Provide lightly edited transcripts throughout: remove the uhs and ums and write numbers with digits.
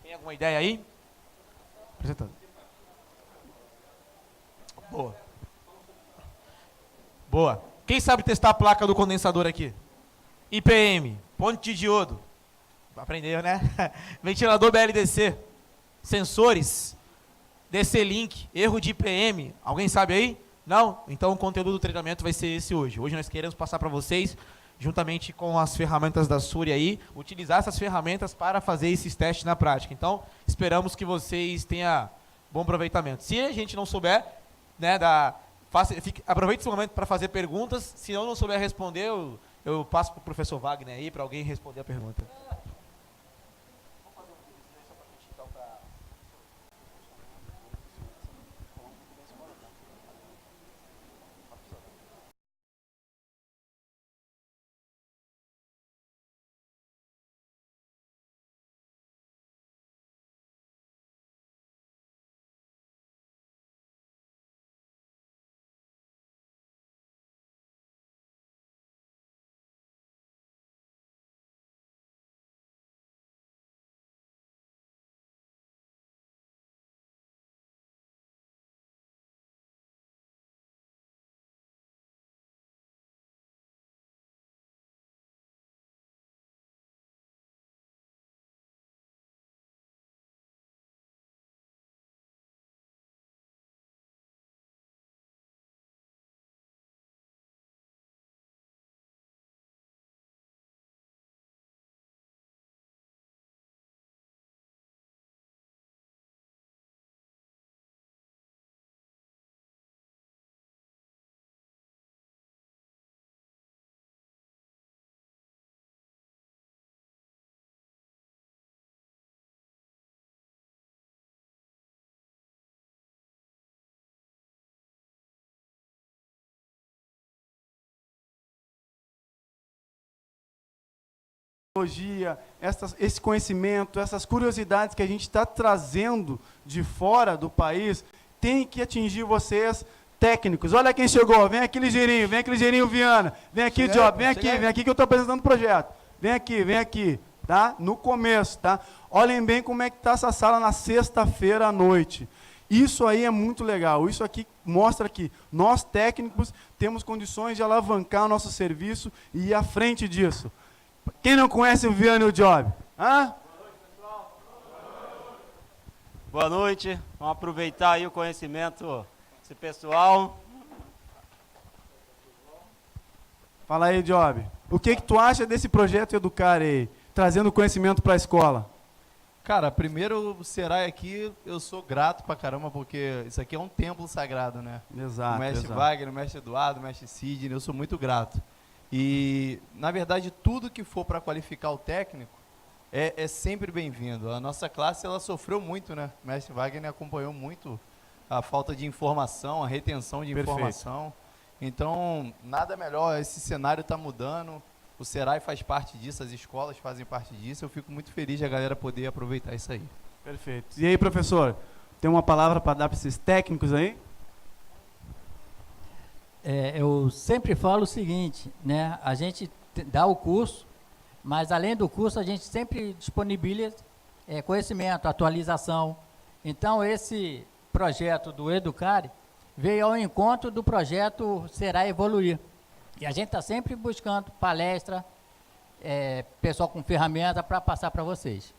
Tem alguma ideia aí? Apresentando. Boa. Boa. Quem sabe testar a placa do condensador aqui? IPM, ponte de diodo. Aprendeu, né? Ventilador BLDC. Sensores. DC-Link. Erro de IPM. Alguém sabe aí? Não? Então o conteúdo do treinamento vai ser esse hoje. Hoje nós queremos passar para vocês, juntamente com as ferramentas da Suri aí, utilizar essas ferramentas para fazer esses testes na prática. Então, esperamos que vocês tenham bom aproveitamento. Se a gente não souber, né, aproveite esse momento para fazer perguntas. Se eu não souber responder, eu passo para o professor Wagner aí, para alguém responder a pergunta. Esse conhecimento, essas curiosidades que a gente está trazendo de fora do país, tem que atingir vocês, técnicos. Olha quem chegou, vem aqui ligeirinho Viana, vem aqui, Job, vem aqui que eu estou apresentando o projeto. Vem aqui, tá? No começo, tá? Olhem bem como é que está essa sala na sexta-feira à noite. Isso aí é muito legal, isso aqui mostra que nós, técnicos, temos condições de alavancar o nosso serviço e ir à frente disso. Quem não conhece o Viana e o Job? Hã? Boa noite. Vamos aproveitar aí o conhecimento desse pessoal. Fala aí, Job. O que tu acha desse projeto Educar aí, trazendo conhecimento para a escola? Cara, primeiro o Serai aqui, eu sou grato pra caramba, porque isso aqui é um templo sagrado, né? Exato. O mestre Wagner, o mestre Eduardo, o mestre Sidney, eu sou muito grato. E, na verdade, tudo que for para qualificar o técnico é sempre bem-vindo. A nossa classe, ela sofreu muito, né? O mestre Wagner acompanhou muito a falta de informação, a retenção de informação. Então, nada melhor, esse cenário está mudando, o Serai faz parte disso, as escolas fazem parte disso, eu fico muito feliz de a galera poder aproveitar isso aí. Perfeito. E aí, professor, tem uma palavra para dar para esses técnicos aí? Eu sempre falo o seguinte, né? A gente dá o curso, mas além do curso a gente sempre disponibiliza conhecimento, atualização. Então esse projeto do Educare veio ao encontro do projeto Serai Evoluir. E a gente está sempre buscando palestra, pessoal com ferramenta para passar para vocês.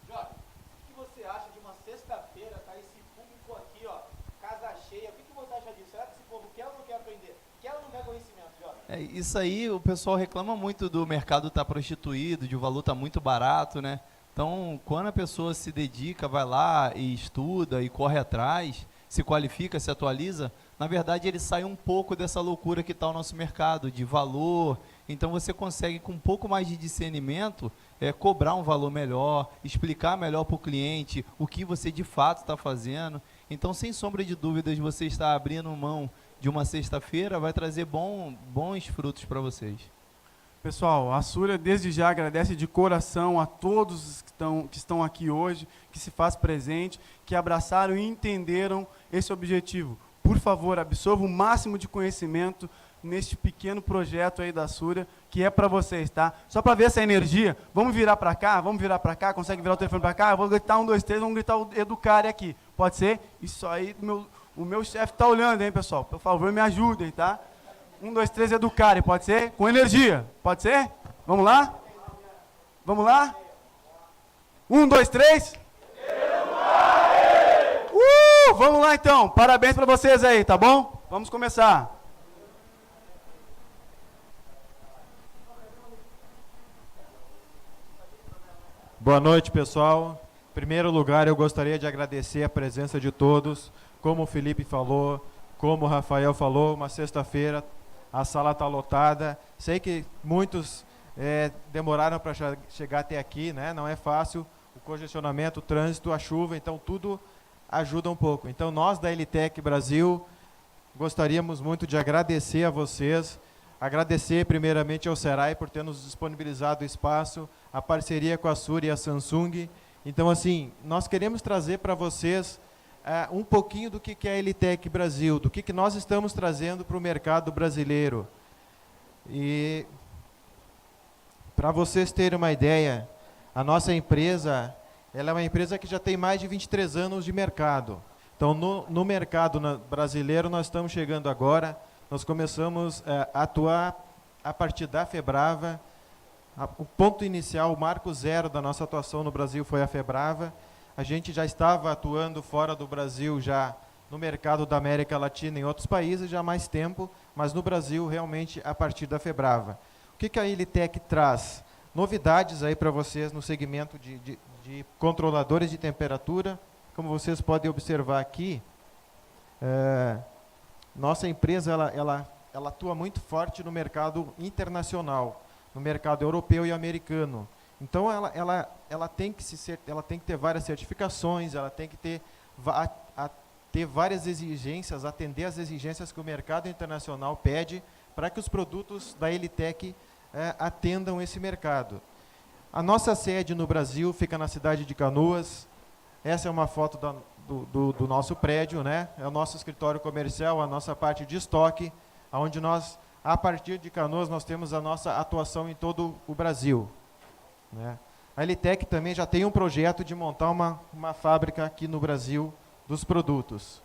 Jorge, o que você acha de uma sexta-feira, tá esse público aqui, ó, casa cheia? O que você acha disso? Será que esse povo quer ou não quer aprender? Quer ou não quer conhecimento, Jorge? Isso aí, o pessoal reclama muito do mercado estar prostituído, de o valor estar muito barato, né? Então, quando a pessoa se dedica, vai lá e estuda e corre atrás, se qualifica, se atualiza, na verdade ele sai um pouco dessa loucura que está o nosso mercado, de valor. Então você consegue, com um pouco mais de discernimento, cobrar um valor melhor, explicar melhor para o cliente o que você de fato está fazendo. Então, sem sombra de dúvidas, você está abrindo mão de uma sexta-feira, vai trazer bons frutos para vocês. Pessoal, a Súria desde já agradece de coração a todos que estão aqui hoje, que se faz presente, que abraçaram e entenderam esse objetivo. Por favor, absorva o máximo de conhecimento neste pequeno projeto aí da Súria, que é para vocês, tá? Só para ver essa energia, vamos virar para cá, consegue virar o telefone para cá? Eu vou gritar 1, 2, 3, vamos gritar o Educare aqui, pode ser? Isso aí, o meu chefe está olhando, hein, pessoal? Por favor, me ajudem, tá? 1, 2, 3, Educare, pode ser? Com energia, pode ser? Vamos lá? Vamos lá? 1, 2, 3. Vamos lá então, parabéns para vocês aí, tá bom? Vamos começar. Boa noite, pessoal. Em primeiro lugar, eu gostaria de agradecer a presença de todos. Como o Felipe falou, como o Rafael falou, uma sexta-feira, a sala está lotada. Sei que muitos demoraram para chegar até aqui, né? Não é fácil, o congestionamento, o trânsito, a chuva, então tudo ajuda um pouco. Então nós da Elitec Brasil gostaríamos muito de agradecer a vocês, agradecer primeiramente ao Serai por ter nos disponibilizado o espaço, a parceria com a Súria e a Samsung. Então assim, nós queremos trazer para vocês um pouquinho do que é a Elitec Brasil, do que nós estamos trazendo para o mercado brasileiro. E para vocês terem uma ideia, a nossa empresa, ela é uma empresa que já tem mais de 23 anos de mercado. Então, no mercado brasileiro, nós estamos chegando agora, nós começamos a atuar a partir da Febrava. O ponto inicial, o marco zero da nossa atuação no Brasil foi a Febrava. A gente já estava atuando fora do Brasil, já no mercado da América Latina e em outros países já há mais tempo, mas no Brasil, realmente, a partir da Febrava. O que a Elitec traz? Novidades aí para vocês no segmento de controladores de temperatura. Como vocês podem observar aqui, nossa empresa ela atua muito forte no mercado internacional, no mercado europeu e americano. Então ela tem que ter várias certificações, ela tem que ter várias exigências, atender às exigências que o mercado internacional pede para que os produtos da Elitec atendam esse mercado. A nossa sede no Brasil fica na cidade de Canoas. Essa é uma foto do nosso prédio, né? É o nosso escritório comercial, a nossa parte de estoque, onde nós, a partir de Canoas, nós temos a nossa atuação em todo o Brasil, né? A Elitec também já tem um projeto de montar uma fábrica aqui no Brasil dos produtos.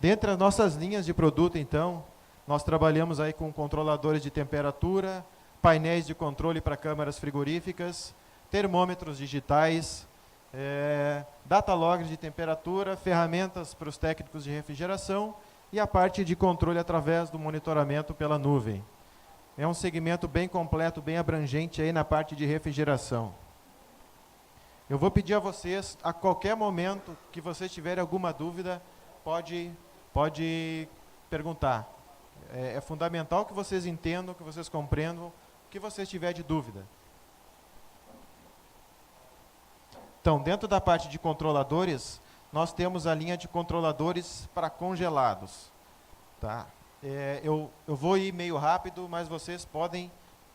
Dentre as nossas linhas de produto, então, nós trabalhamos aí com controladores de temperatura, painéis de controle para câmaras frigoríficas, termômetros digitais, data logger de temperatura, ferramentas para os técnicos de refrigeração e a parte de controle através do monitoramento pela nuvem. É um segmento bem completo, bem abrangente aí na parte de refrigeração. Eu vou pedir a vocês, a qualquer momento que vocês tiverem alguma dúvida, pode perguntar. É fundamental que vocês entendam, que vocês compreendam, o que vocês tiverem de dúvida. Então, dentro da parte de controladores, nós temos a linha de controladores para congelados. Tá? Eu vou ir meio rápido, mas vocês podem,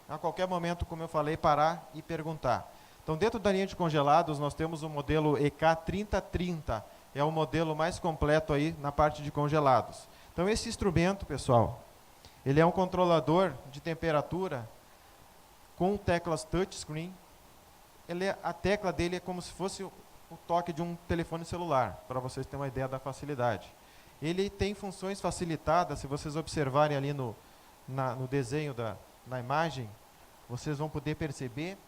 a qualquer momento, como eu falei, parar e perguntar. Então, dentro da linha de congelados, nós temos o modelo EK3030, é o modelo mais completo aí na parte de congelados. Então, esse instrumento, pessoal, ele é um controlador de temperatura com teclas touchscreen. A tecla dele é como se fosse o toque de um telefone celular, para vocês terem uma ideia da facilidade. Ele tem funções facilitadas, se vocês observarem ali no desenho na imagem, vocês vão poder perceber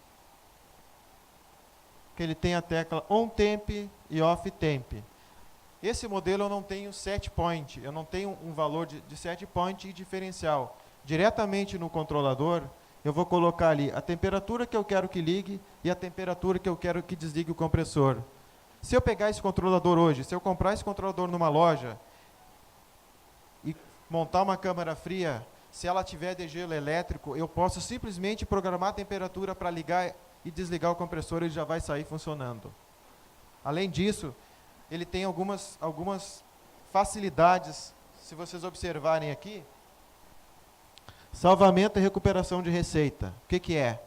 que ele tem a tecla on temp e off temp. Esse modelo eu não tenho set point, eu não tenho um valor de set point e diferencial. Diretamente no controlador, eu vou colocar ali a temperatura que eu quero que ligue e a temperatura que eu quero que desligue o compressor. Se eu pegar esse controlador hoje, se eu comprar esse controlador numa loja e montar uma câmara fria, se ela tiver degelo elétrico, eu posso simplesmente programar a temperatura para ligar e desligar o compressor e ele já vai sair funcionando. Além disso, ele tem algumas facilidades, se vocês observarem aqui. Salvamento e recuperação de receita. O que é?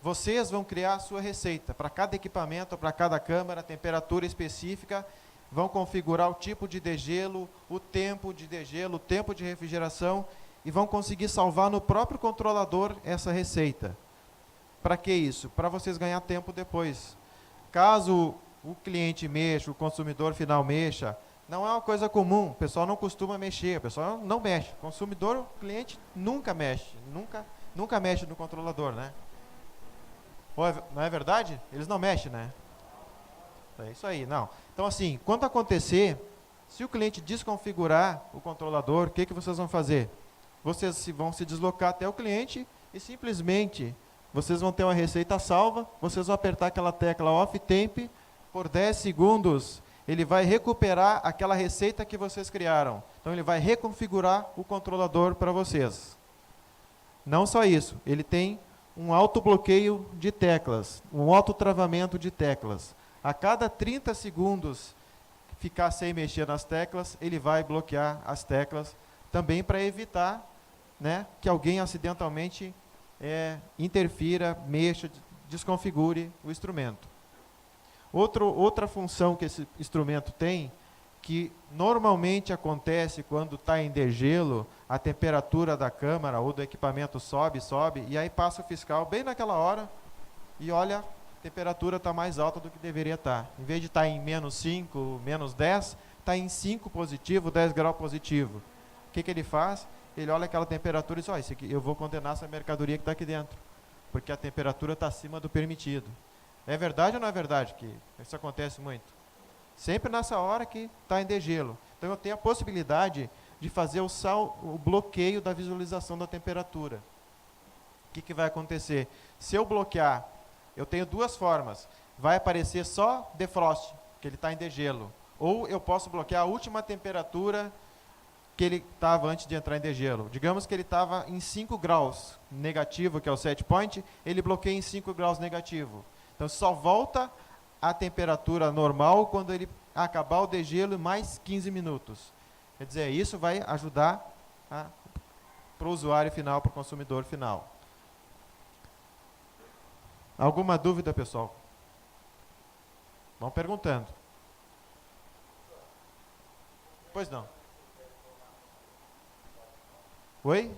Vocês vão criar a sua receita. Para cada equipamento, para cada câmara, temperatura específica, vão configurar o tipo de degelo, o tempo de degelo, o tempo de refrigeração, e vão conseguir salvar no próprio controlador essa receita. Para que isso? Para vocês ganhar tempo depois. Caso o cliente mexa, o consumidor final mexa, não é uma coisa comum, o pessoal não costuma mexer, o pessoal não mexe. O consumidor, o cliente nunca mexe, nunca mexe no controlador, né? Não é verdade? Eles não mexem, né? É isso aí, não. Então assim, quando acontecer, se o cliente desconfigurar o controlador, o que vocês vão fazer? Vocês vão se deslocar até o cliente e simplesmente vocês vão ter uma receita salva, vocês vão apertar aquela tecla off temp, por 10 segundos ele vai recuperar aquela receita que vocês criaram. Então ele vai reconfigurar o controlador para vocês. Não só isso, ele tem um autobloqueio de teclas, um autotravamento de teclas. A cada 30 segundos ficar sem mexer nas teclas, ele vai bloquear as teclas, também para evitar, né, que alguém acidentalmente interfira, mexa, desconfigure o instrumento. Outra função que esse instrumento tem, que normalmente acontece quando está em degelo, a temperatura da câmara ou do equipamento sobe, e aí passa o fiscal bem naquela hora e olha, a temperatura está mais alta do que deveria estar. Em vez de estar em -5, -10, está em 5 positivo, 10 graus positivo. O que ele faz? Ele olha aquela temperatura e diz, isso aqui, eu vou condenar essa mercadoria que está aqui dentro, porque a temperatura está acima do permitido. É verdade ou não é verdade que isso acontece muito? Sempre nessa hora que está em degelo. Então eu tenho a possibilidade de fazer o bloqueio da visualização da temperatura. O que vai acontecer? Se eu bloquear, eu tenho duas formas. Vai aparecer só defrost, que ele está em degelo. Ou eu posso bloquear a última temperatura que ele estava antes de entrar em degelo. Digamos que ele estava em 5 graus negativo, que é o set point, ele bloqueia em 5 graus negativo. Então só volta a temperatura normal quando ele acabar o degelo em mais 15 minutos. Quer dizer, isso vai ajudar para o usuário final, para o consumidor final. Alguma dúvida, pessoal? Vão perguntando. Pois não. Oi?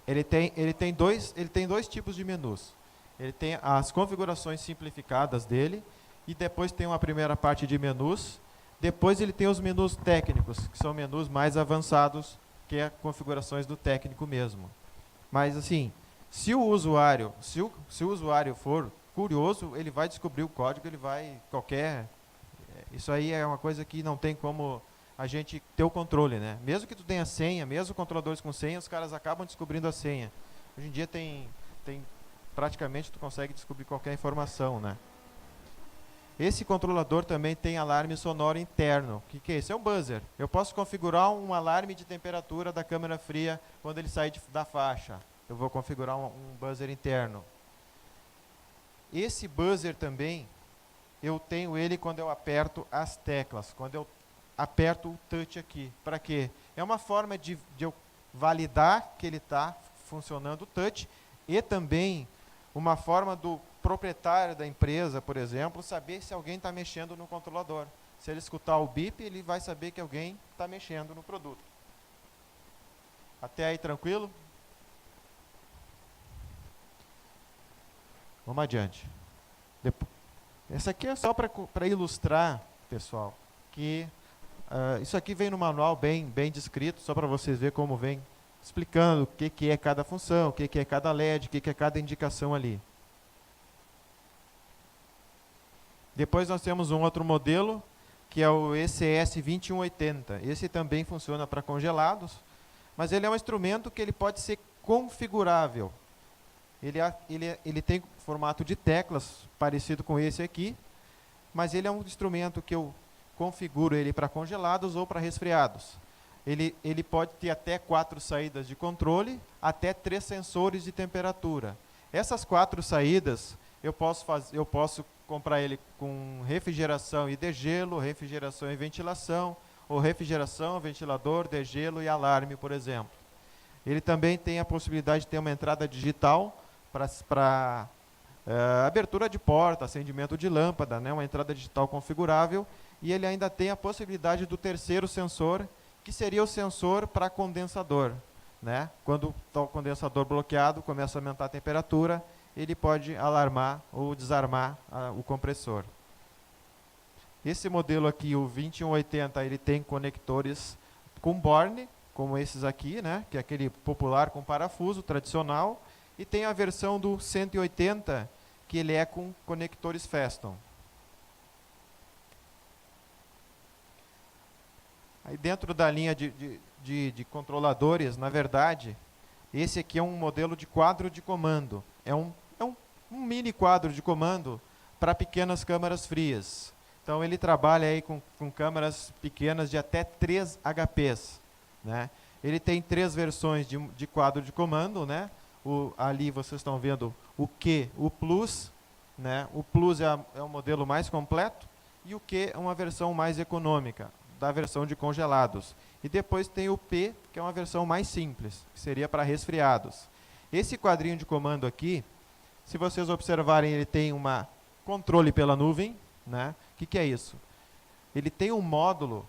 Ele tem dois tipos de menus. Ele tem as configurações simplificadas dele, e depois tem uma primeira parte de menus. Depois ele tem os menus técnicos, que são menus mais avançados, que é configurações do técnico mesmo. Mas assim, se o usuário for curioso, ele vai descobrir o código, isso aí é uma coisa que não tem como a gente ter o controle, né? Mesmo que tu tenha senha, mesmo controladores com senha, os caras acabam descobrindo a senha. Hoje em dia praticamente tu consegue descobrir qualquer informação, né? Esse controlador também tem alarme sonoro interno. O que é isso? É um buzzer. Eu posso configurar um alarme de temperatura da câmara fria quando ele sair da faixa. Eu vou configurar um buzzer interno. Esse buzzer também, eu tenho ele quando eu aperto as teclas, quando eu aperto o touch aqui. Para quê? É uma forma de eu validar que ele está funcionando o touch, e também uma forma do proprietário da empresa, por exemplo, saber se alguém está mexendo no controlador. Se ele escutar o bip, ele vai saber que alguém está mexendo no produto. Até aí tranquilo? Vamos adiante. Essa aqui é só para ilustrar, pessoal, que isso aqui vem no manual bem descrito, só para vocês verem como vem explicando o que é cada função, o que é cada LED, o que é cada indicação ali. Depois nós temos um outro modelo, que é o ECS 2180. Esse também funciona para congelados, mas ele é um instrumento que ele pode ser configurável. Ele tem formato de teclas, parecido com esse aqui, mas ele é um instrumento que eu configuro ele para congelados ou para resfriados. Ele pode ter até 4 saídas de controle, até 3 sensores de temperatura. Essas 4 saídas, eu posso comprar ele com refrigeração e degelo, refrigeração e ventilação, ou refrigeração, ventilador, degelo e alarme, por exemplo. Ele também tem a possibilidade de ter uma entrada digital para abertura de porta, acendimento de lâmpada, né, uma entrada digital configurável, e ele ainda tem a possibilidade do terceiro sensor, que seria o sensor para condensador. Né? Quando está o condensador bloqueado, começa a aumentar a temperatura, ele pode alarmar ou desarmar o compressor. Esse modelo aqui, o 2180, ele tem conectores com borne, como esses aqui, né? Que é aquele popular com parafuso tradicional, e tem a versão do 180, que ele é com conectores Feston. Aí dentro da linha de controladores, na verdade, esse aqui é um modelo de quadro de comando. É um mini quadro de comando para pequenas câmaras frias. Então ele trabalha aí com câmaras pequenas de até 3 HPs. Né? Ele tem 3 versões de quadro de comando. Né? Ali vocês estão vendo o Q, o Plus. Né? O Plus é o modelo mais completo e o Q é uma versão mais econômica, da versão de congelados. E depois tem o P, que é uma versão mais simples, que seria para resfriados. Esse quadrinho de comando aqui, se vocês observarem, ele tem um controle pela nuvem. Né? O que é isso? Ele tem um módulo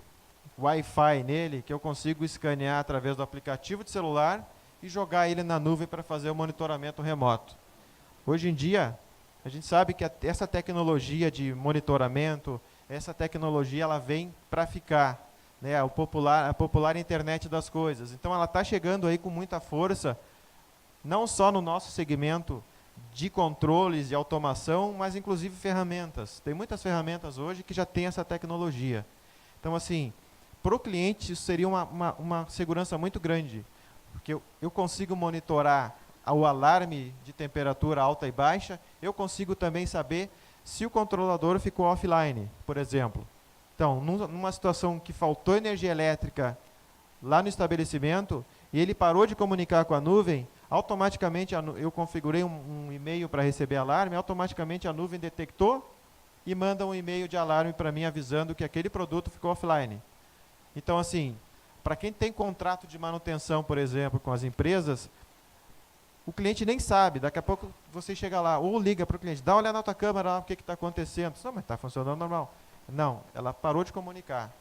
Wi-Fi nele, que eu consigo escanear através do aplicativo de celular e jogar ele na nuvem para fazer o monitoramento remoto. Hoje em dia, a gente sabe que essa tecnologia de monitoramento, essa tecnologia ela vem para ficar. Né? A popular internet das coisas. Então ela está chegando aí com muita força, não só no nosso segmento de controles, de automação, mas inclusive ferramentas. Tem muitas ferramentas hoje que já têm essa tecnologia. Então, assim, para o cliente isso seria uma segurança muito grande, porque eu consigo monitorar o alarme de temperatura alta e baixa, eu consigo também saber se o controlador ficou offline, por exemplo. Então, numa situação que faltou energia elétrica lá no estabelecimento, e ele parou de comunicar com a nuvem, automaticamente eu configurei um e-mail para receber alarme, automaticamente a nuvem detectou e manda um e-mail de alarme para mim avisando que aquele produto ficou offline. Então, assim, para quem tem contrato de manutenção, por exemplo, com as empresas, o cliente nem sabe, daqui a pouco você chega lá, ou liga para o cliente, dá uma olhada na tua câmera lá, o que está acontecendo. Não, mas está funcionando normal. Não, ela parou de comunicar.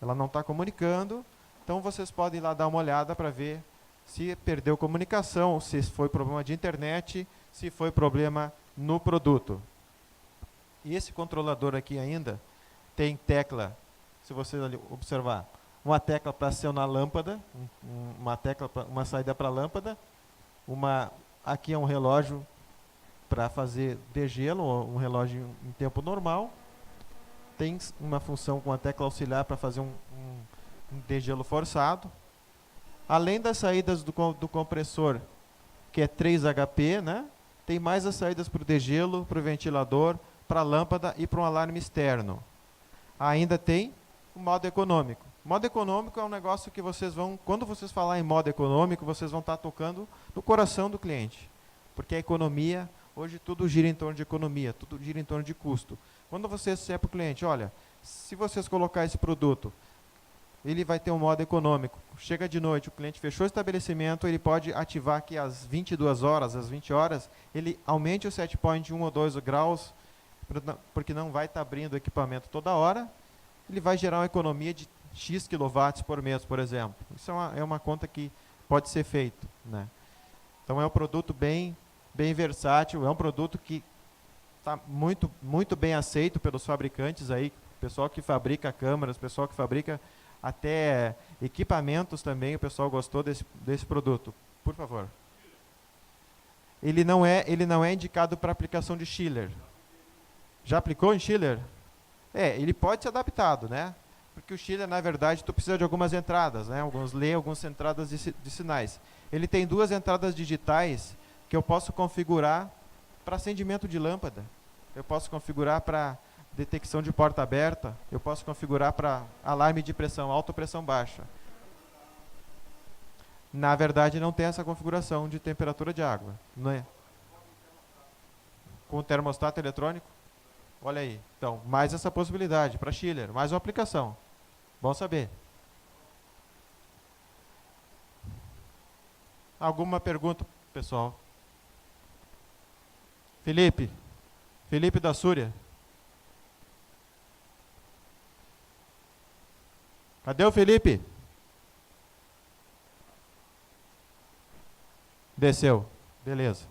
Ela não está comunicando, então vocês podem ir lá dar uma olhada para ver se perdeu comunicação, se foi problema de internet, se foi problema no produto. E esse controlador aqui ainda tem tecla, se vocês ali observar, uma tecla para acionar a lâmpada, uma saída para a lâmpada, aqui é um relógio para fazer degelo, um relógio em tempo normal, tem uma função com a tecla auxiliar para fazer um degelo forçado. Além das saídas do compressor, que é 3 HP, né? Tem mais as saídas para o degelo, para o ventilador, para a lâmpada e para um alarme externo. Ainda tem o modo econômico. O modo econômico é um negócio que vocês vão, quando vocês falar em modo econômico, vocês vão estar tocando no coração do cliente. Porque a economia, hoje tudo gira em torno de economia, tudo gira em torno de custo. Quando você disser para o cliente, olha, se vocês colocar esse produto, ele vai ter um modo econômico. Chega de noite, o cliente fechou o estabelecimento, ele pode ativar que às 22 horas, às 20 horas, ele aumente o set point 1 ou 2 graus, porque não vai estar abrindo o equipamento toda hora, ele vai gerar uma economia de X quilowatts por mês, por exemplo. Isso é uma conta que pode ser feito. Né? Então é um produto bem versátil, é um produto que está muito, muito bem aceito pelos fabricantes aí, pessoal que fabrica câmeras, pessoal que fabrica até equipamentos também, o pessoal gostou desse produto. Por favor. Ele não é indicado para aplicação de chiller. Já aplicou em chiller? Ele pode ser adaptado, né? Porque o chiller, na verdade, tu precisa de algumas entradas, né? Algumas entradas de sinais. Ele tem 2 entradas digitais que eu posso configurar para acendimento de lâmpada. Eu posso configurar para detecção de porta aberta, eu posso configurar para alarme de pressão alta ou pressão baixa. Na verdade, não tem essa configuração de temperatura de água. Não é? Com o termostato eletrônico? Olha aí. Então, mais essa possibilidade para chiller, mais uma aplicação. Bom saber. Alguma pergunta, pessoal? Felipe? Felipe da Súria. Cadê o Felipe? Desceu. Beleza.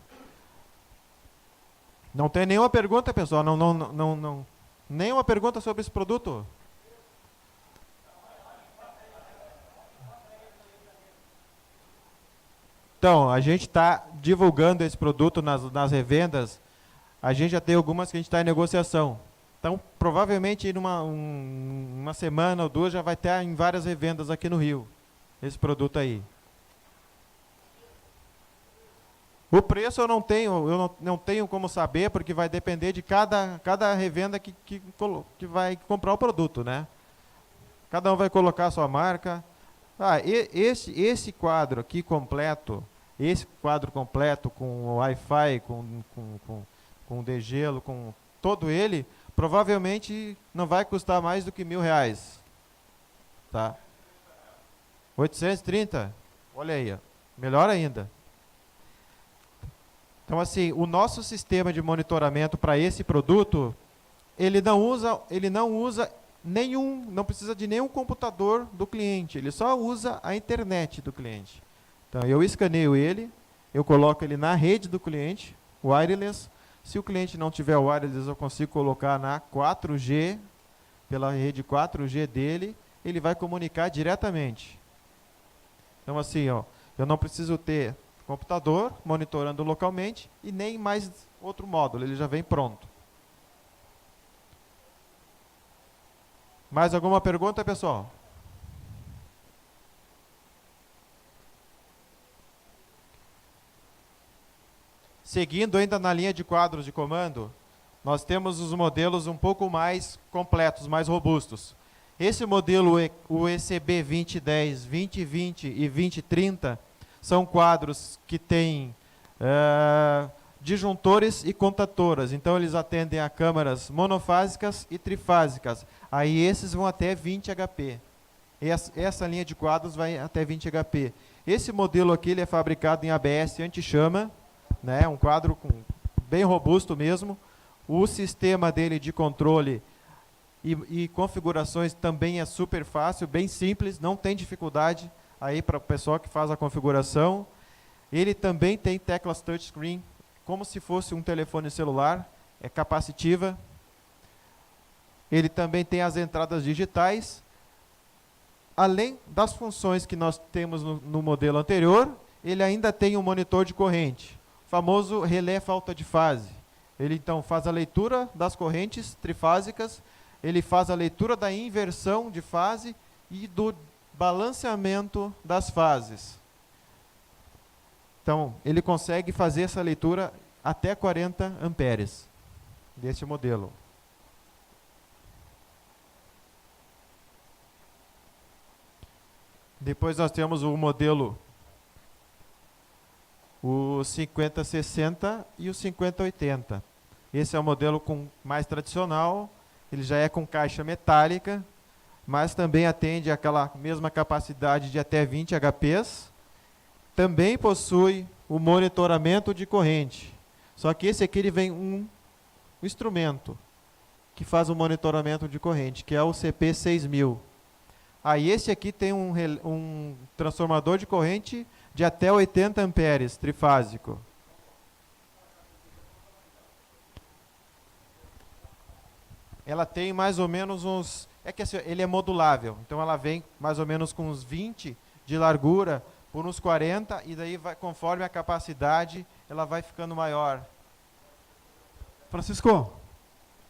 Não tem nenhuma pergunta, pessoal? Não. Nenhuma pergunta sobre esse produto? Então, a gente está divulgando esse produto nas revendas. A gente já tem algumas que a gente está em negociação. Então, provavelmente, em uma semana ou duas, já vai ter em várias revendas aqui no Rio, esse produto aí. O preço eu não tenho como saber, porque vai depender de cada revenda que vai comprar o produto, né? Cada um vai colocar a sua marca. Esse quadro aqui completo, com Wi-Fi, com degelo, com todo ele, provavelmente não vai custar mais do que R$1.000. Tá? 830? Olha aí, ó. Melhor ainda. Então, assim, o nosso sistema de monitoramento para esse produto, ele não usa não precisa de nenhum computador do cliente, ele só usa a internet do cliente. Então, eu escaneio ele, eu coloco ele na rede do cliente, wireless. Se o cliente não tiver wireless, eu consigo colocar na 4G, pela rede 4G dele, ele vai comunicar diretamente. Então, assim, ó, eu não preciso ter computador monitorando localmente e nem mais outro módulo, ele já vem pronto. Mais alguma pergunta, pessoal? Seguindo ainda na linha de quadros de comando, nós temos os modelos um pouco mais completos, mais robustos. Esse modelo, o ECB 2010, 2020 e 2030, são quadros que têm disjuntores e contatoras. Então, eles atendem a câmaras monofásicas e trifásicas. Aí, esses vão até 20 HP. Essa linha de quadros vai até 20 HP. Esse modelo aqui ele é fabricado em ABS anti-chama, né? Um quadro bem robusto mesmo. O sistema dele de controle e configurações também é super fácil, bem simples, não tem dificuldade aí para o pessoal que faz a configuração. Ele também tem teclas touchscreen, como se fosse um telefone celular, é capacitiva. Ele também tem as entradas digitais, além das funções que nós temos no modelo anterior, ele ainda tem um monitor de corrente, o famoso relé falta de fase. Ele então faz a leitura das correntes trifásicas, ele faz a leitura da inversão de fase e do balanceamento das fases. Então, ele consegue fazer essa leitura até 40 amperes desse modelo. Depois nós temos o modelo, o 5060 e o 5080. Esse é o modelo mais tradicional, ele já é com caixa metálica, mas também atende aquela mesma capacidade de até 20 HPs. Também possui o monitoramento de corrente. Só que esse aqui ele vem um instrumento que faz o monitoramento de corrente, que é o CP6000. Aí esse aqui tem um transformador de corrente de até 80 amperes, trifásico. Ela tem mais ou menos uns... É que assim, ele é modulável, então ela vem mais ou menos com uns 20 de largura por uns 40, e daí conforme a capacidade, ela vai ficando maior. Francisco,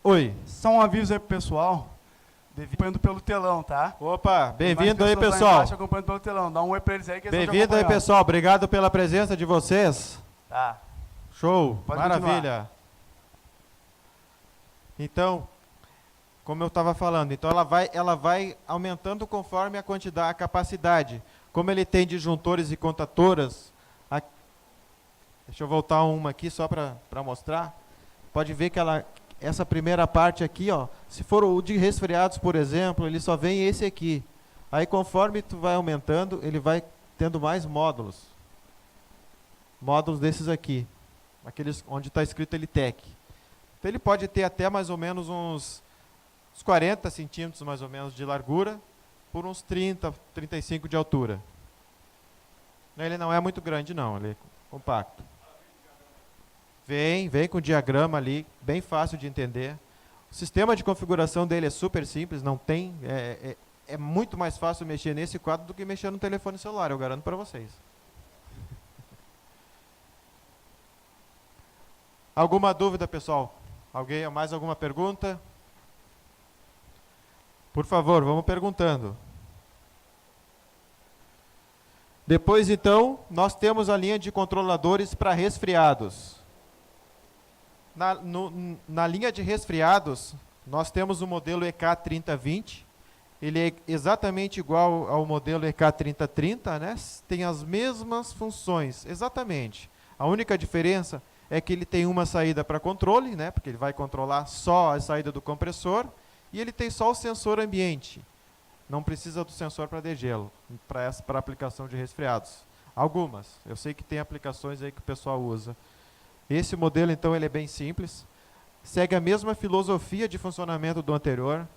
Oi. só um aviso aí pro pessoal, acompanhando pelo telão, tá? Opa, bem-vindo aí, Tem mais pessoas lá pessoal. embaixo acompanhando pelo telão. Dá um oi pra eles aí que eles estão te Bem-vindo aí, acompanhando. pessoal. Obrigado pela presença de vocês. Tá. Show, Pode maravilha. Então, como eu estava falando, então ela vai aumentando conforme a quantidade, a capacidade. Como ele tem disjuntores e contatoras, deixa eu voltar uma aqui só para mostrar. Pode ver que essa primeira parte aqui, ó, se for o de resfriados, por exemplo, ele só vem esse aqui. Aí conforme tu vai aumentando, ele vai tendo mais módulos. Módulos desses aqui, aqueles onde está escrito Elitec. Então ele pode ter até mais ou menos uns 40 centímetros mais ou menos de largura por uns 30, 35 de altura. Ele não é muito grande não, ele é compacto. Vem com o diagrama ali, bem fácil de entender. O sistema de configuração dele é super simples, não tem, é muito mais fácil mexer nesse quadro do que mexer no telefone celular, eu garanto para vocês. Alguma dúvida, pessoal? Alguém, mais alguma pergunta? Por favor, vamos perguntando. Depois, então, nós temos a linha de controladores para resfriados. Na linha de resfriados, nós temos o modelo EK3020. Ele é exatamente igual ao modelo EK3030, né? Tem as mesmas funções, exatamente. A única diferença é que ele tem uma saída para controle, né? Porque ele vai controlar só a saída do compressor, e ele tem só o sensor ambiente. Não precisa do sensor para degelo, para aplicação de resfriados. Algumas, eu sei que tem aplicações aí que o pessoal usa. Esse modelo, então, ele é bem simples, segue a mesma filosofia de funcionamento do anterior,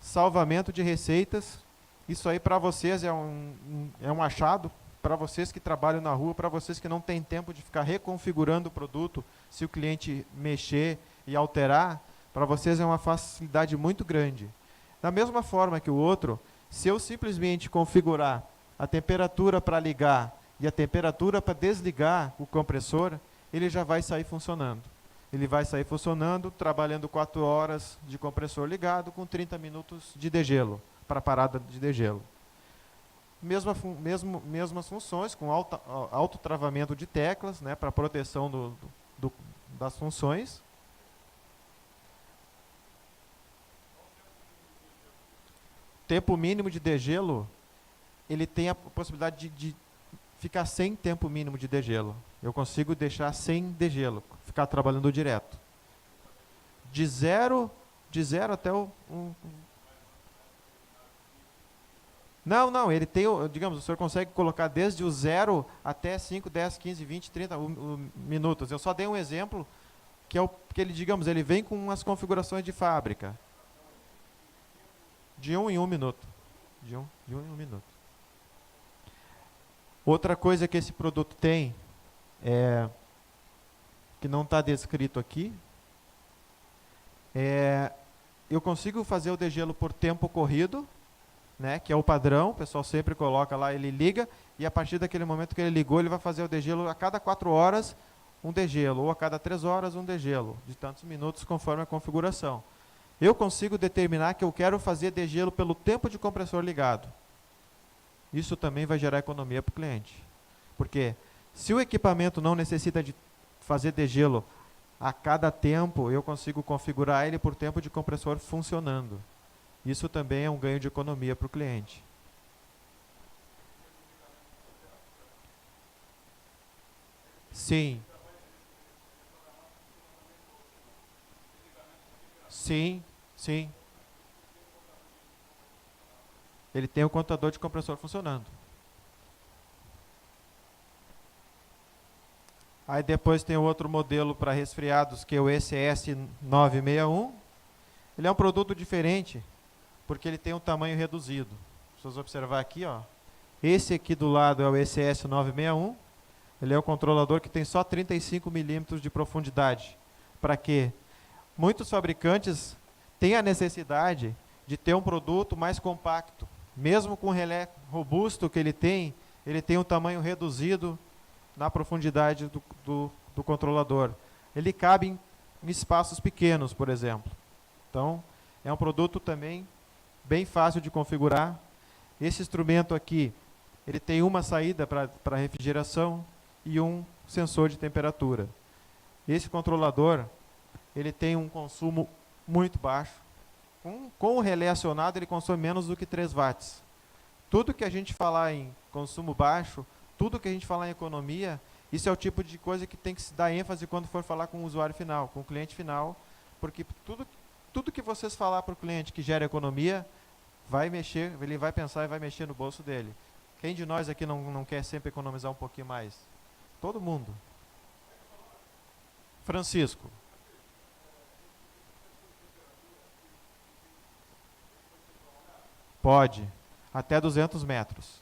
salvamento de receitas. Isso aí para vocês é um achado, para vocês que trabalham na rua, para vocês que não têm tempo de ficar reconfigurando o produto, se o cliente mexer e alterar, para vocês é uma facilidade muito grande. Da mesma forma que o outro, se eu simplesmente configurar a temperatura para ligar e a temperatura para desligar o compressor, ele já vai sair funcionando. Ele vai sair funcionando, trabalhando 4 horas de compressor ligado com 30 minutos de degelo, para parada de degelo. Mesmas funções, com alto travamento de teclas, né, para proteção das funções. Tempo mínimo de degelo, ele tem a possibilidade de ficar sem tempo mínimo de degelo. Eu consigo deixar sem degelo, ficar trabalhando direto. De zero até Não, ele tem, digamos, o senhor consegue colocar desde o 0 até 5, 10, 15, 20, 30 minutos. Eu só dei um exemplo, que é que ele, digamos, ele vem com as configurações de fábrica. De 1 em 1 minuto. De 1 em 1 minuto. Outra coisa que esse produto tem, que não está descrito aqui, eu consigo fazer o degelo por tempo corrido, né, que é o padrão, o pessoal sempre coloca lá, ele liga, e a partir daquele momento que ele ligou, ele vai fazer o degelo a cada 4 horas, um degelo, ou a cada 3 horas, um degelo, de tantos minutos, conforme a configuração. Eu consigo determinar que eu quero fazer degelo pelo tempo de compressor ligado. Isso também vai gerar economia para o cliente. Porque se o equipamento não necessita de fazer degelo a cada tempo, eu consigo configurar ele por tempo de compressor funcionando. Isso também é um ganho de economia para o cliente. Sim. Sim. Ele tem o contador de compressor funcionando. Aí depois tem o outro modelo para resfriados, que é o ECS 961. Ele é um produto diferente, porque ele tem um tamanho reduzido. Se vocês observar aqui, ó, esse aqui do lado é o ECS 961. Ele é um controlador que tem só 35 milímetros de profundidade. Para quê? Muitos fabricantes têm a necessidade de ter um produto mais compacto. Mesmo com o relé robusto que ele tem um tamanho reduzido na profundidade do controlador. Ele cabe em espaços pequenos, por exemplo. Então, é um produto também bem fácil de configurar. Esse instrumento aqui, ele tem uma saída para refrigeração e um sensor de temperatura. Esse controlador, ele tem um consumo muito baixo. Com o relé acionado, ele consome menos do que 3 watts. Tudo que a gente falar em consumo baixo, tudo que a gente falar em economia, isso é o tipo de coisa que tem que se dar ênfase quando for falar com o usuário final, com o cliente final, porque tudo que vocês falar para o cliente que gera economia, vai mexer, ele vai pensar e vai mexer no bolso dele. Quem de nós aqui não quer sempre economizar um pouquinho mais? Todo mundo. Francisco. Pode. Até 200 metros.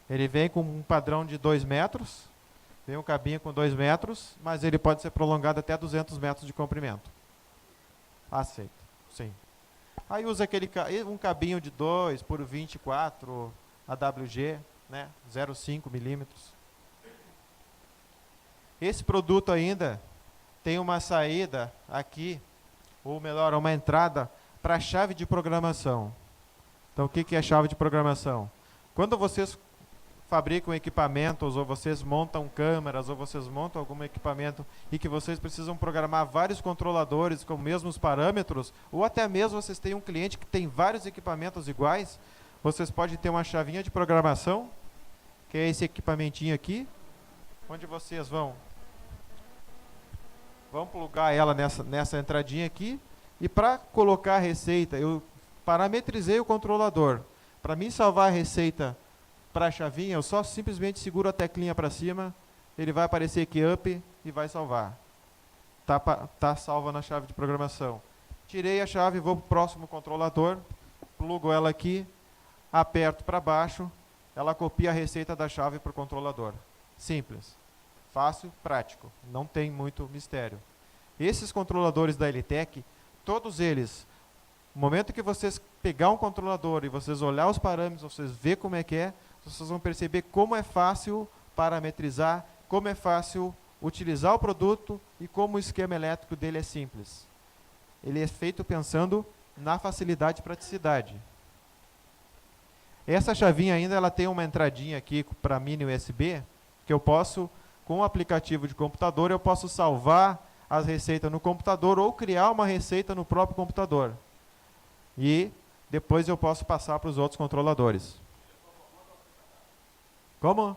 Ele vem com um padrão de 2 metros, vem um cabinho com 2 metros, mas ele pode ser prolongado até 200 metros de comprimento. Aceito, sim. Aí usa um cabinho de 2 por 24 AWG, né? 0,5 milímetros. Esse produto ainda tem uma saída aqui, ou melhor, uma entrada para a chave de programação. Então, o que é chave de programação? Quando vocês fabricam equipamentos, ou vocês montam câmeras, ou vocês montam algum equipamento e que vocês precisam programar vários controladores com os mesmos parâmetros, ou até mesmo vocês têm um cliente que tem vários equipamentos iguais, vocês podem ter uma chavinha de programação, que é esse equipamentinho aqui, onde vocês vão plugar ela nessa entradinha aqui, e para colocar a receita, eu parametrizei o controlador. Para mim salvar a receita para a chavinha, eu só simplesmente seguro a teclinha para cima, ele vai aparecer aqui up e vai salvar. Tá salva na chave de programação. Tirei a chave, vou para o próximo controlador, plugo ela aqui, aperto para baixo, ela copia a receita da chave para o controlador. Simples, fácil, prático, não tem muito mistério. Esses controladores da Elitec, todos eles, no momento que vocês pegar um controlador e vocês olhar os parâmetros, vocês ver como é que é, vocês vão perceber como é fácil parametrizar, como é fácil utilizar o produto e como o esquema elétrico dele é simples. Ele é feito pensando na facilidade e praticidade. Essa chavinha ainda ela tem uma entradinha aqui para mini USB, que eu posso, com o aplicativo de computador, eu posso salvar as receitas no computador ou criar uma receita no próprio computador. E depois eu posso passar para os outros controladores. Como?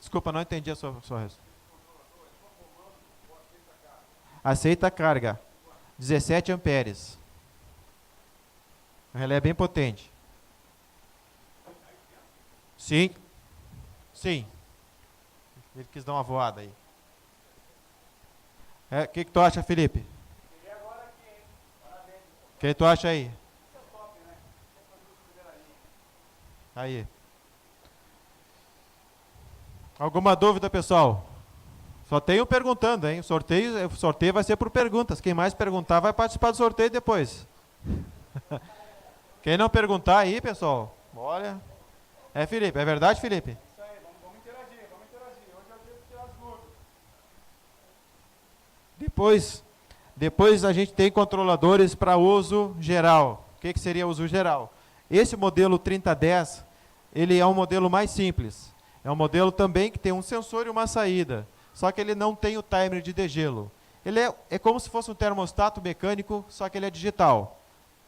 Desculpa, não entendi a sua resposta. Aceita a carga. 17 amperes. O relé é bem potente. Sim. Sim. Ele quis dar uma voada aí. O que tu acha, Felipe? O que tu acha aí? Aí. Alguma dúvida, pessoal? Só tenho perguntando, hein? O sorteio vai ser por perguntas. Quem mais perguntar vai participar do sorteio depois. Quem não perguntar aí, pessoal, olha. Felipe, é verdade, Felipe? Isso aí, vamos interagir. Hoje é o dia de tirar as dúvidas. Depois a gente tem controladores para uso geral. O que seria uso geral? Esse modelo 3010, ele é um modelo mais simples. É um modelo também que tem um sensor e uma saída. Só que ele não tem o timer de degelo. Ele é como se fosse um termostato mecânico, só que ele é digital.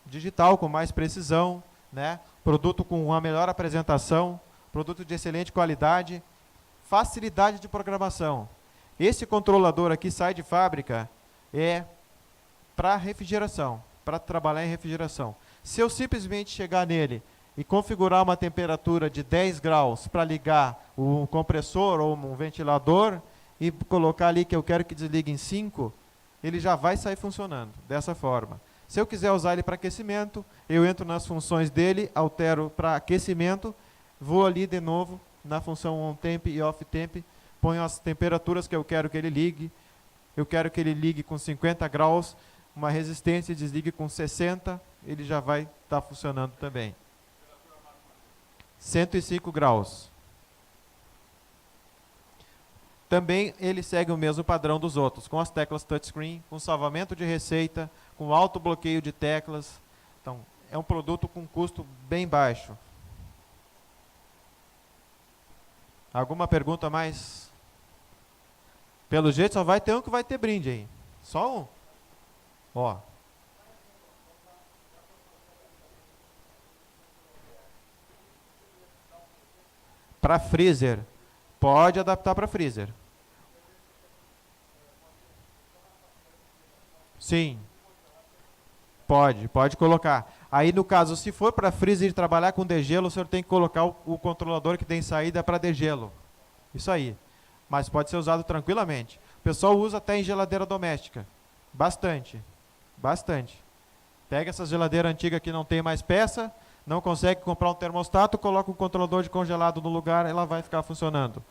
Digital com mais precisão, né? Produto com uma melhor apresentação, produto de excelente qualidade, facilidade de programação. Esse controlador aqui sai de fábrica é para refrigeração, para trabalhar em refrigeração. Se eu simplesmente chegar nele e configurar uma temperatura de 10 graus para ligar um compressor ou um ventilador e colocar ali que eu quero que desligue em 5, ele já vai sair funcionando dessa forma. Se eu quiser usar ele para aquecimento, eu entro nas funções dele, altero para aquecimento, vou ali de novo na função on-temp e off-temp, ponho as temperaturas que eu quero que ele ligue. Eu quero que ele ligue com 50 graus, uma resistência e desligue com 60, ele já vai estar funcionando também. 105 graus. Também ele segue o mesmo padrão dos outros, com as teclas touchscreen, com salvamento de receita, com autobloqueio de teclas. Então, é um produto com custo bem baixo. Alguma pergunta mais? Pelo jeito só vai ter um que vai ter brinde aí. Só um. Ó. Para freezer. Pode adaptar para freezer. Sim. Pode colocar. Aí no caso, se for para freezer e trabalhar com degelo, o senhor tem que colocar o controlador que tem saída para degelo. Isso aí. Mas pode ser usado tranquilamente. O pessoal usa até em geladeira doméstica. Bastante. Pega essa geladeira antiga que não tem mais peça, não consegue comprar um termostato, coloca um controlador de congelado no lugar, ela vai ficar funcionando.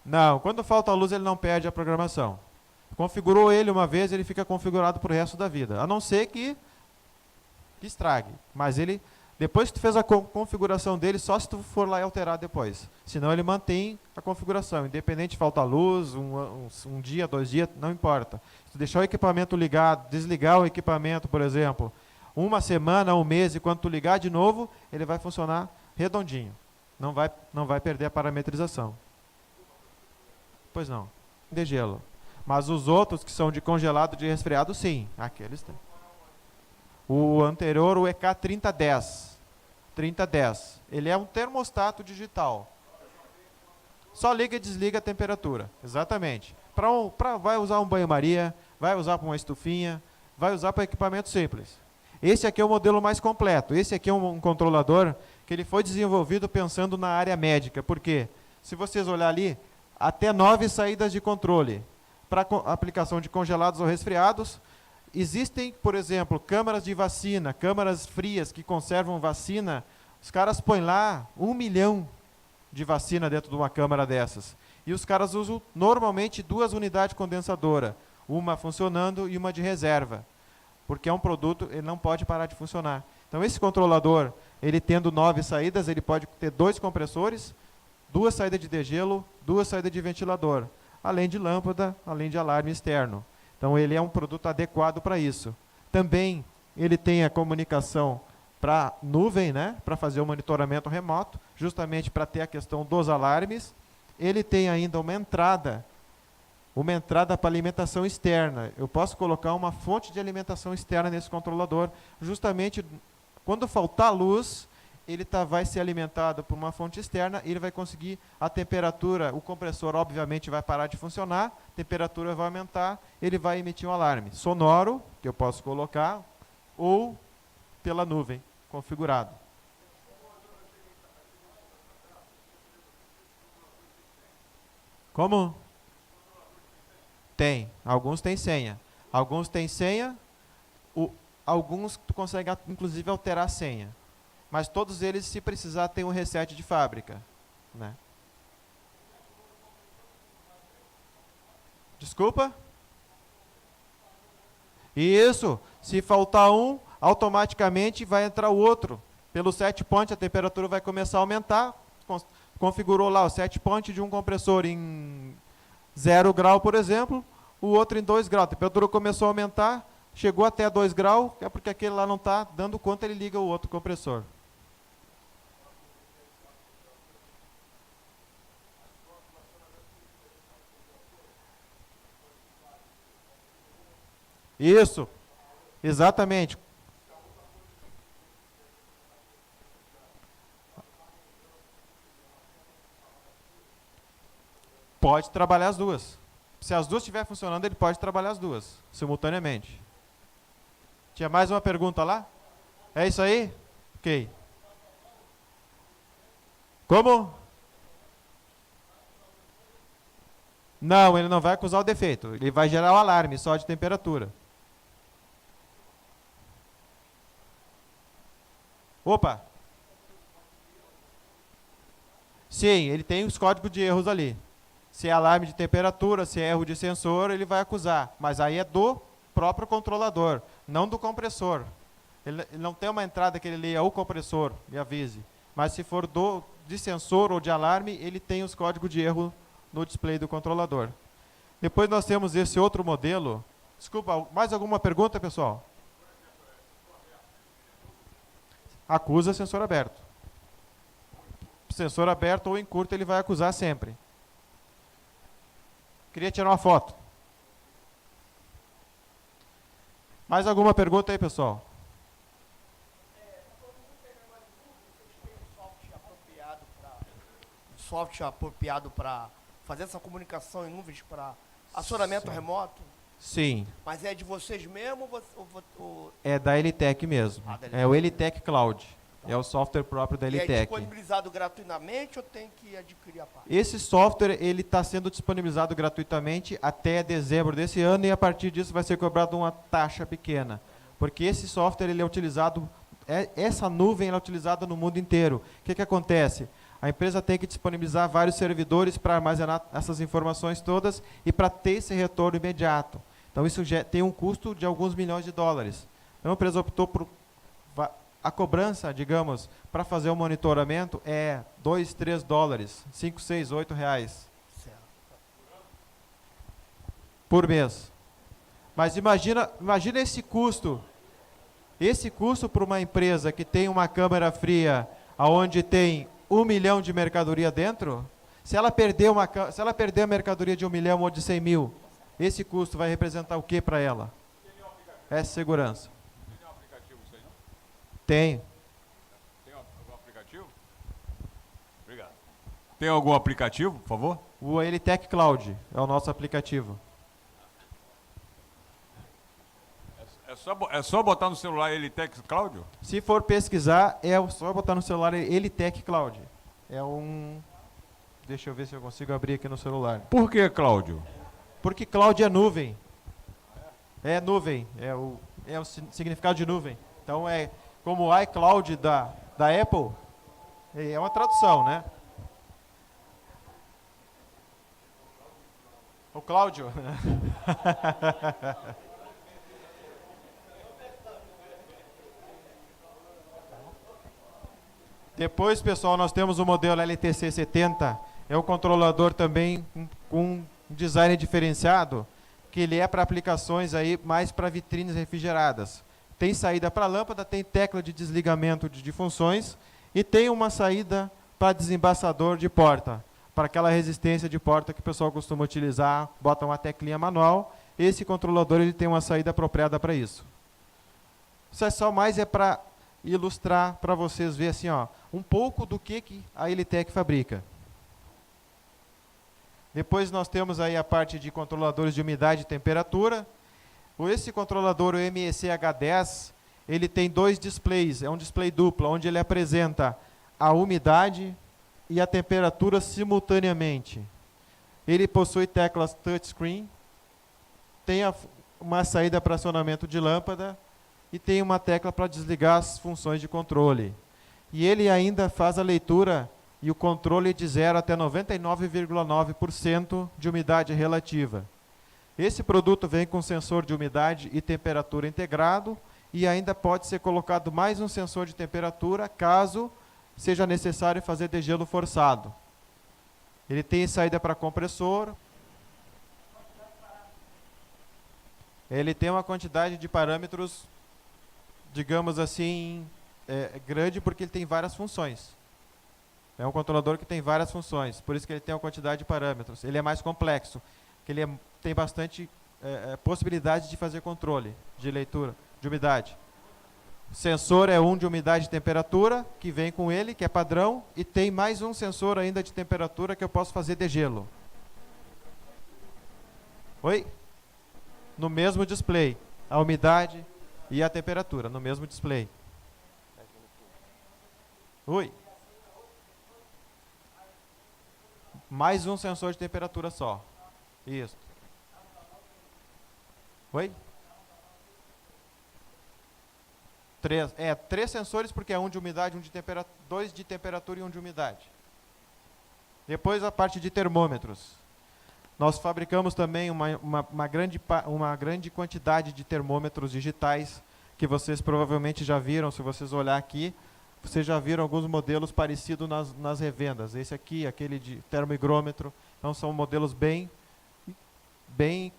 Não, quando falta luz ele não perde a programação. Configurou ele uma vez, ele fica configurado para o resto da vida. A não ser que estrague. Mas ele, depois que tu fez a configuração dele, só se tu for lá e alterar depois. Senão ele mantém a configuração. Independente de faltar luz, um dia, 2 dias, não importa. Se tu deixar o equipamento ligado, desligar o equipamento, por exemplo, 1 semana, 1 mês, e quando tu ligar de novo, ele vai funcionar redondinho. Não vai perder a parametrização. Pois não, de gelo. Mas os outros que são de congelado, de resfriado, sim, aqueles têm. O anterior, o EK 3010. 3010. Ele é um termostato digital. Só liga e desliga a temperatura. Exatamente. Vai usar um banho-maria, vai usar para uma estufinha, vai usar para equipamento simples. Esse aqui é o modelo mais completo. Esse aqui é um controlador que ele foi desenvolvido pensando na área médica. Por quê? Se vocês olharem ali, até 9 saídas de controle para aplicação de congelados ou resfriados. Existem, por exemplo, câmaras de vacina, câmaras frias que conservam vacina. Os caras põem lá 1 milhão de vacina dentro de uma câmara dessas. E os caras usam normalmente 2 unidades condensadoras, uma funcionando e uma de reserva. Porque é um produto, ele não pode parar de funcionar. Então esse controlador, ele tendo 9 saídas, ele pode ter 2 compressores, 2 saídas de degelo, 2 saídas de ventilador, além de lâmpada, além de alarme externo. Então ele é um produto adequado para isso. Também ele tem a comunicação para nuvem, né, para fazer o monitoramento remoto, justamente para ter a questão dos alarmes. Ele tem ainda uma entrada para alimentação externa. Eu posso colocar uma fonte de alimentação externa nesse controlador, justamente quando faltar luz, ele vai ser alimentado por uma fonte externa e ele vai conseguir a temperatura, o compressor obviamente vai parar de funcionar, a temperatura vai aumentar, ele vai emitir um alarme sonoro, que eu posso colocar, ou pela nuvem, configurado. Como? Tem. Alguns têm senha. Alguns têm senha, alguns tu consegue inclusive alterar a senha. Mas todos eles, se precisar, têm um reset de fábrica, né? Desculpa? Isso. Se faltar um, automaticamente vai entrar o outro. Pelo set point, a temperatura vai começar a aumentar. Configurou lá o set point de um compressor em 0 grau, por exemplo, o outro em 2 graus. A temperatura começou a aumentar, chegou até 2 graus, é porque aquele lá não está dando conta, ele liga o outro compressor. Isso, exatamente. Pode trabalhar as duas. Se as duas estiverem funcionando, ele pode trabalhar as duas, simultaneamente. Tinha mais uma pergunta lá? É isso aí? Ok. Como? Não, ele não vai acusar o defeito. Ele vai gerar o alarme só de temperatura. Opa! Sim, ele tem os códigos de erros ali. Se é alarme de temperatura, se é erro de sensor, ele vai acusar. Mas aí é do próprio controlador, não do compressor. Ele não tem uma entrada que ele leia o compressor e avise. Mas se for de sensor ou de alarme, ele tem os códigos de erro no display do controlador. Depois nós temos esse outro modelo. Desculpa, mais alguma pergunta, pessoal? Acusa sensor aberto. Sensor aberto ou em curto ele vai acusar sempre. Queria tirar uma foto. Mais alguma pergunta aí, pessoal? Software apropriado para fazer essa comunicação em nuvens para acionamento remoto? Sim. Mas é de vocês mesmo ou É da Elitec mesmo. Ah, da É o Elitec Cloud. É o software próprio da E é Elitec. disponibilizado gratuitamente ou tem que adquirir a parte? Esse software ele está sendo disponibilizado gratuitamente até dezembro desse ano e a partir disso vai ser cobrado uma taxa pequena, porque esse software ele é utilizado, essa nuvem ela é utilizada no mundo inteiro. O que acontece? A empresa tem que disponibilizar vários servidores para armazenar essas informações todas e para ter esse retorno imediato. Então isso já tem um custo de alguns milhões de dólares. Então a empresa optou por a cobrança, digamos, para fazer o monitoramento é 2, 3 dólares, 5, 6, 8 reais por mês. Mas imagina esse custo. Esse custo para uma empresa que tem uma câmara fria, onde tem 1 milhão de mercadoria dentro, se ela perder a mercadoria de 1 milhão ou de 100 mil, esse custo vai representar o que para ela? É segurança. Tem. Tem algum aplicativo? Obrigado. Tem algum aplicativo, por favor? O Elitec Cloud é o nosso aplicativo. É só botar no celular Elitec Cloud? Se for pesquisar, só botar no celular Elitec Cloud. É um... Deixa eu ver se eu consigo abrir aqui no celular. Por que Cláudio? Porque cloud é nuvem. É nuvem. É o significado de nuvem. Então é como o iCloud da Apple. É uma tradução, né? O Cláudio. Depois, pessoal, nós temos o modelo LTC70. É um controlador também com design diferenciado, que ele é para aplicações aí mais para vitrines refrigeradas. Tem saída para lâmpada, tem tecla de desligamento de funções e tem uma saída para desembaçador de porta, para aquela resistência de porta que o pessoal costuma utilizar, bota uma teclinha manual. Esse controlador ele tem uma saída apropriada para isso. Isso é só mais para ilustrar para vocês verem assim, ó, um pouco do que a Elitec fabrica. Depois nós temos aí a parte de controladores de umidade e temperatura. Esse controlador, o MEC-H10, ele tem 2 displays, é um display duplo, onde ele apresenta a umidade e a temperatura simultaneamente. Ele possui teclas touchscreen, tem uma saída para acionamento de lâmpada e tem uma tecla para desligar as funções de controle. E ele ainda faz a leitura e o controle de 0 até 99,9% de umidade relativa. Esse produto vem com sensor de umidade e temperatura integrado e ainda pode ser colocado mais um sensor de temperatura caso seja necessário fazer degelo forçado. Ele tem saída para compressor. Ele tem uma quantidade de parâmetros, digamos assim, grande porque ele tem várias funções. É um controlador que tem várias funções, por isso que ele tem uma quantidade de parâmetros. Ele é mais complexo, que ele tem bastante possibilidade de fazer controle de leitura de umidade. O sensor é um de umidade e temperatura, que vem com ele, que é padrão, e tem mais um sensor ainda de temperatura que eu posso fazer degelo. Oi? No mesmo display, a umidade e a temperatura, no mesmo display. Oi? Mais um sensor de temperatura só. Isso. Oi? 3 sensores, porque é um de umidade, 2 de temperatura e um de umidade. Depois a parte de termômetros. Nós fabricamos também uma grande quantidade de termômetros digitais, que vocês provavelmente já viram, se vocês olhar aqui. Vocês já viram alguns modelos parecidos nas revendas. Esse aqui, aquele de termohigrômetro. Então são modelos bem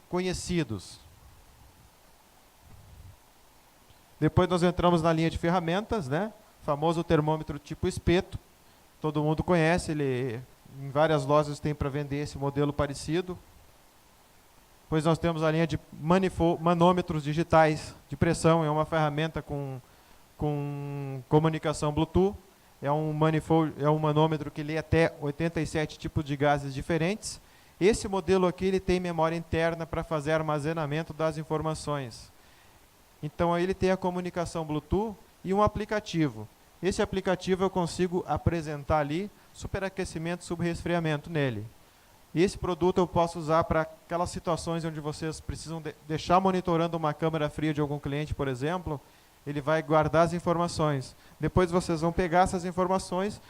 conhecidos. Depois nós entramos na linha de ferramentas, né? O famoso termômetro tipo espeto. Todo mundo conhece, ele em várias lojas tem para vender esse modelo parecido. Depois nós temos a linha de manômetros digitais de pressão, é uma ferramenta com comunicação Bluetooth. É um manômetro que lê até 87 tipos de gases diferentes. Esse modelo aqui ele tem memória interna para fazer armazenamento das informações. Então aí ele tem a comunicação Bluetooth e um aplicativo. Esse aplicativo eu consigo apresentar ali superaquecimento, subresfriamento nele. E esse produto eu posso usar para aquelas situações onde vocês precisam deixar monitorando uma câmara fria de algum cliente, por exemplo, ele vai guardar as informações. Depois vocês vão pegar essas informações,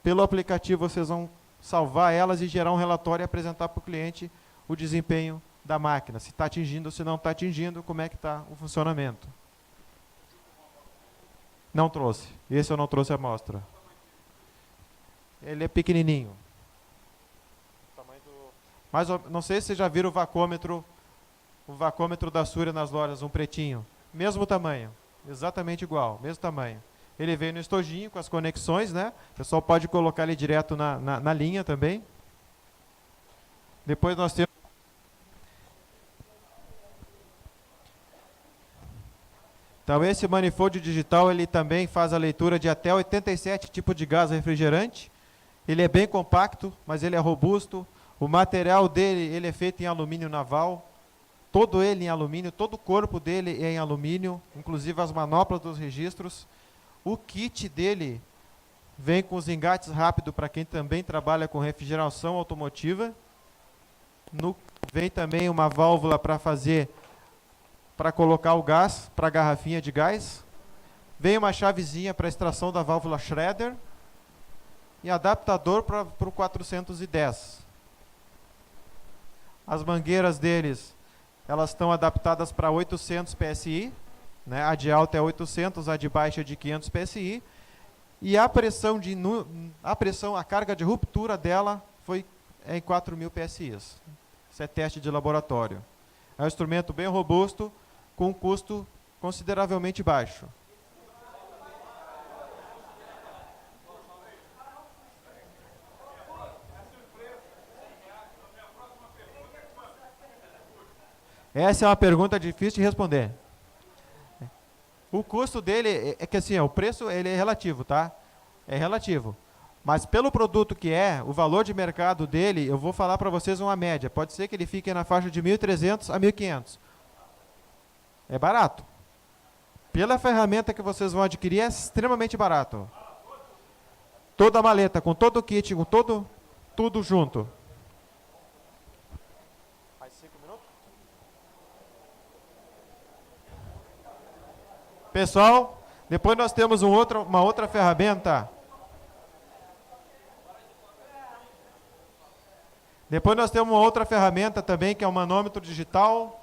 pelo aplicativo vocês vão salvar elas e gerar um relatório e apresentar para o cliente o desempenho da máquina, se está atingindo ou se não está atingindo, como é que está o funcionamento. Não trouxe. Esse eu não trouxe a amostra. Ele é pequenininho. Mas não sei se vocês já viram o vacômetro da Súria nas lojas, um pretinho. Mesmo tamanho, exatamente igual, mesmo tamanho. Ele veio no estojinho com as conexões, né? O pessoal pode colocar ele direto na linha também. Depois nós temos... Então esse manifold digital, ele também faz a leitura de até 87 tipos de gás refrigerante. Ele é bem compacto, mas ele é robusto. O material dele, ele é feito em alumínio naval, todo ele em alumínio, todo o corpo dele é em alumínio, inclusive as manoplas dos registros. O kit dele vem com os engates rápidos para quem também trabalha com refrigeração automotiva. Vem também uma válvula para colocar o gás, para a garrafinha de gás. Vem uma chavezinha para extração da válvula Schroeder e adaptador para o 410. As mangueiras deles, elas estão adaptadas para 800 PSI, né? A de alta é 800, a de baixa é de 500 PSI. E a carga de ruptura dela é em 4.000 PSI. Isso é teste de laboratório. É um instrumento bem robusto, com um custo consideravelmente baixo. Essa é uma pergunta difícil de responder. O custo dele é que assim, o preço ele é relativo, tá? É relativo. Mas pelo produto que o valor de mercado dele, eu vou falar para vocês uma média. Pode ser que ele fique na faixa de 1.300 a 1.500. É barato. Pela ferramenta que vocês vão adquirir, é extremamente barato. Toda a maleta, com todo o kit, com tudo junto. Pessoal, depois nós temos uma outra ferramenta. Depois nós temos uma outra ferramenta também, que é o manômetro digital.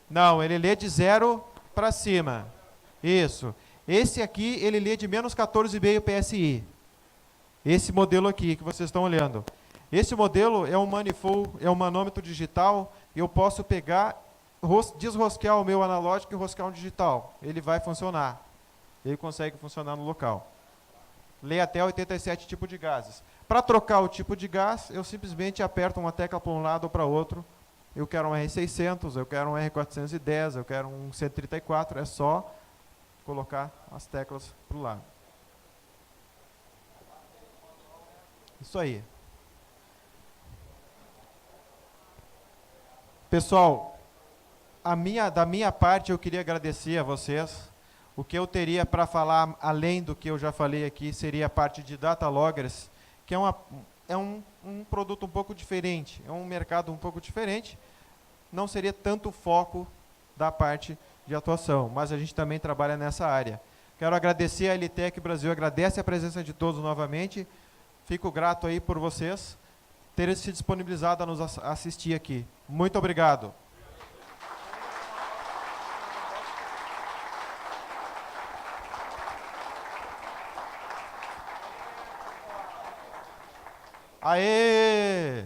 Não, ele lê de 0 para cima. Isso. Esse aqui, ele lê de menos 14,5 PSI. Esse modelo aqui que vocês estão olhando. Esse modelo é um manifold, é um manômetro digital. Eu posso pegar, desrosquear o meu analógico e rosquear um digital. Ele vai funcionar. Ele consegue funcionar no local. Lê até 87 tipos de gases. Para trocar o tipo de gás, eu simplesmente aperto uma tecla para um lado ou para outro. Eu quero um R600, eu quero um R410, eu quero um 134. É só colocar as teclas para o lado. Isso aí. Pessoal, da minha parte eu queria agradecer a vocês. O que eu teria para falar, além do que eu já falei aqui, seria a parte de data loggers, que é um produto um pouco diferente, é um mercado um pouco diferente. Não seria tanto o foco da parte de atuação, mas a gente também trabalha nessa área. Quero agradecer a LTEC Brasil, agradece a presença de todos novamente. Fico grato aí por vocês terem se disponibilizado a nos assistir aqui. Muito obrigado. Aê!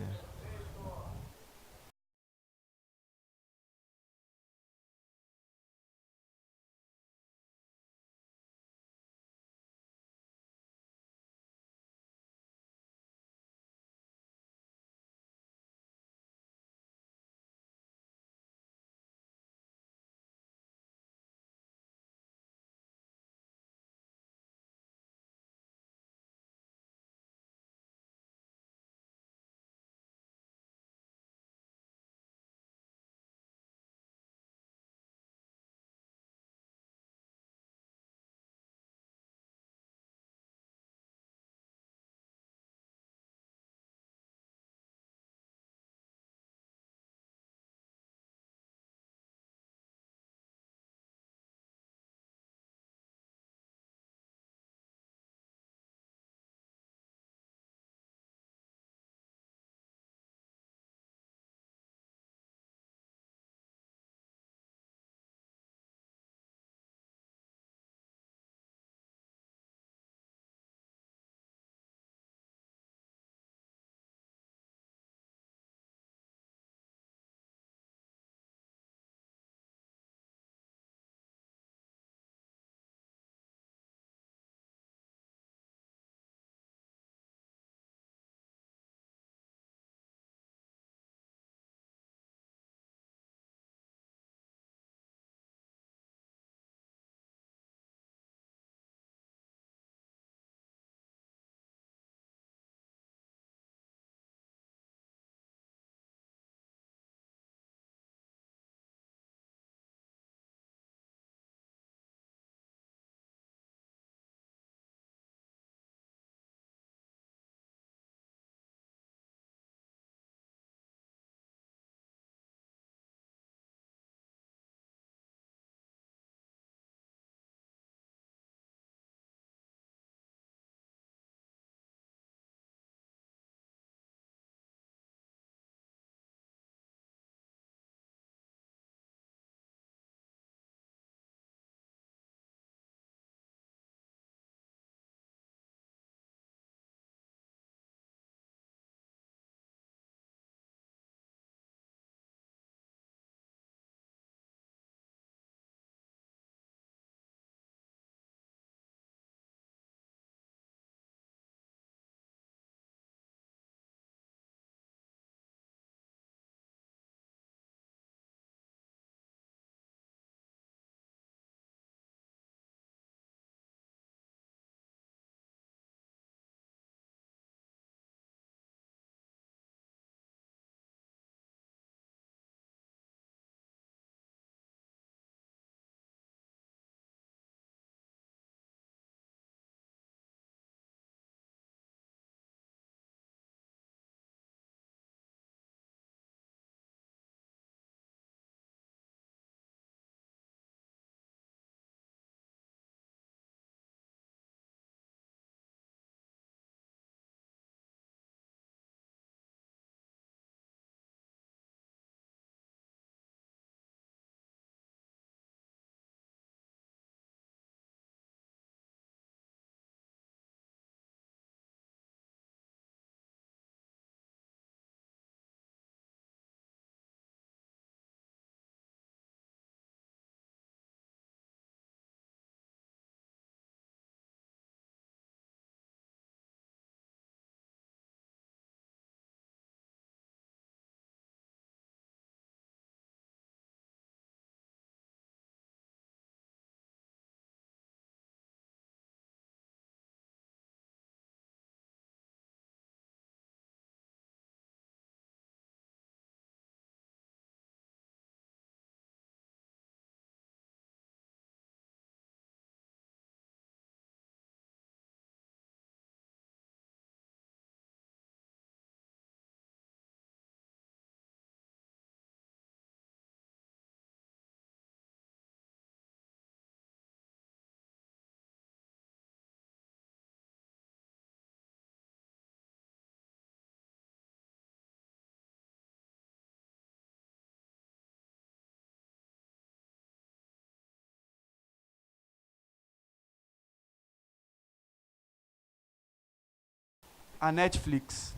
A Netflix.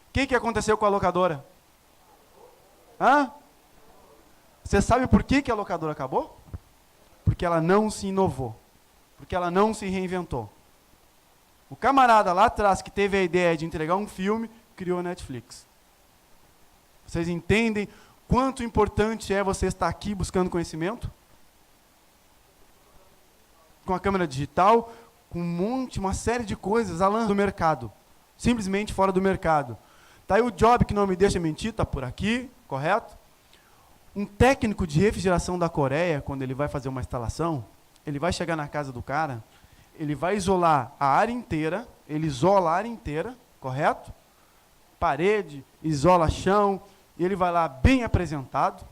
O que aconteceu com a locadora? Hã? Você sabe por que a locadora acabou? Porque ela não se inovou. Porque ela não se reinventou. O camarada lá atrás que teve a ideia de entregar um filme, criou a Netflix. Vocês entendem quanto importante é você estar aqui buscando conhecimento? Com a câmera digital, com uma série de coisas, Alan, do mercado. Simplesmente fora do mercado. Tá aí o Job, que não me deixa mentir, está por aqui, correto? Um técnico de refrigeração da Coreia, quando ele vai fazer uma instalação, ele vai chegar na casa do cara, ele vai isolar a área inteira, ele isola a área inteira, correto? Parede, isola chão, e ele vai lá bem apresentado,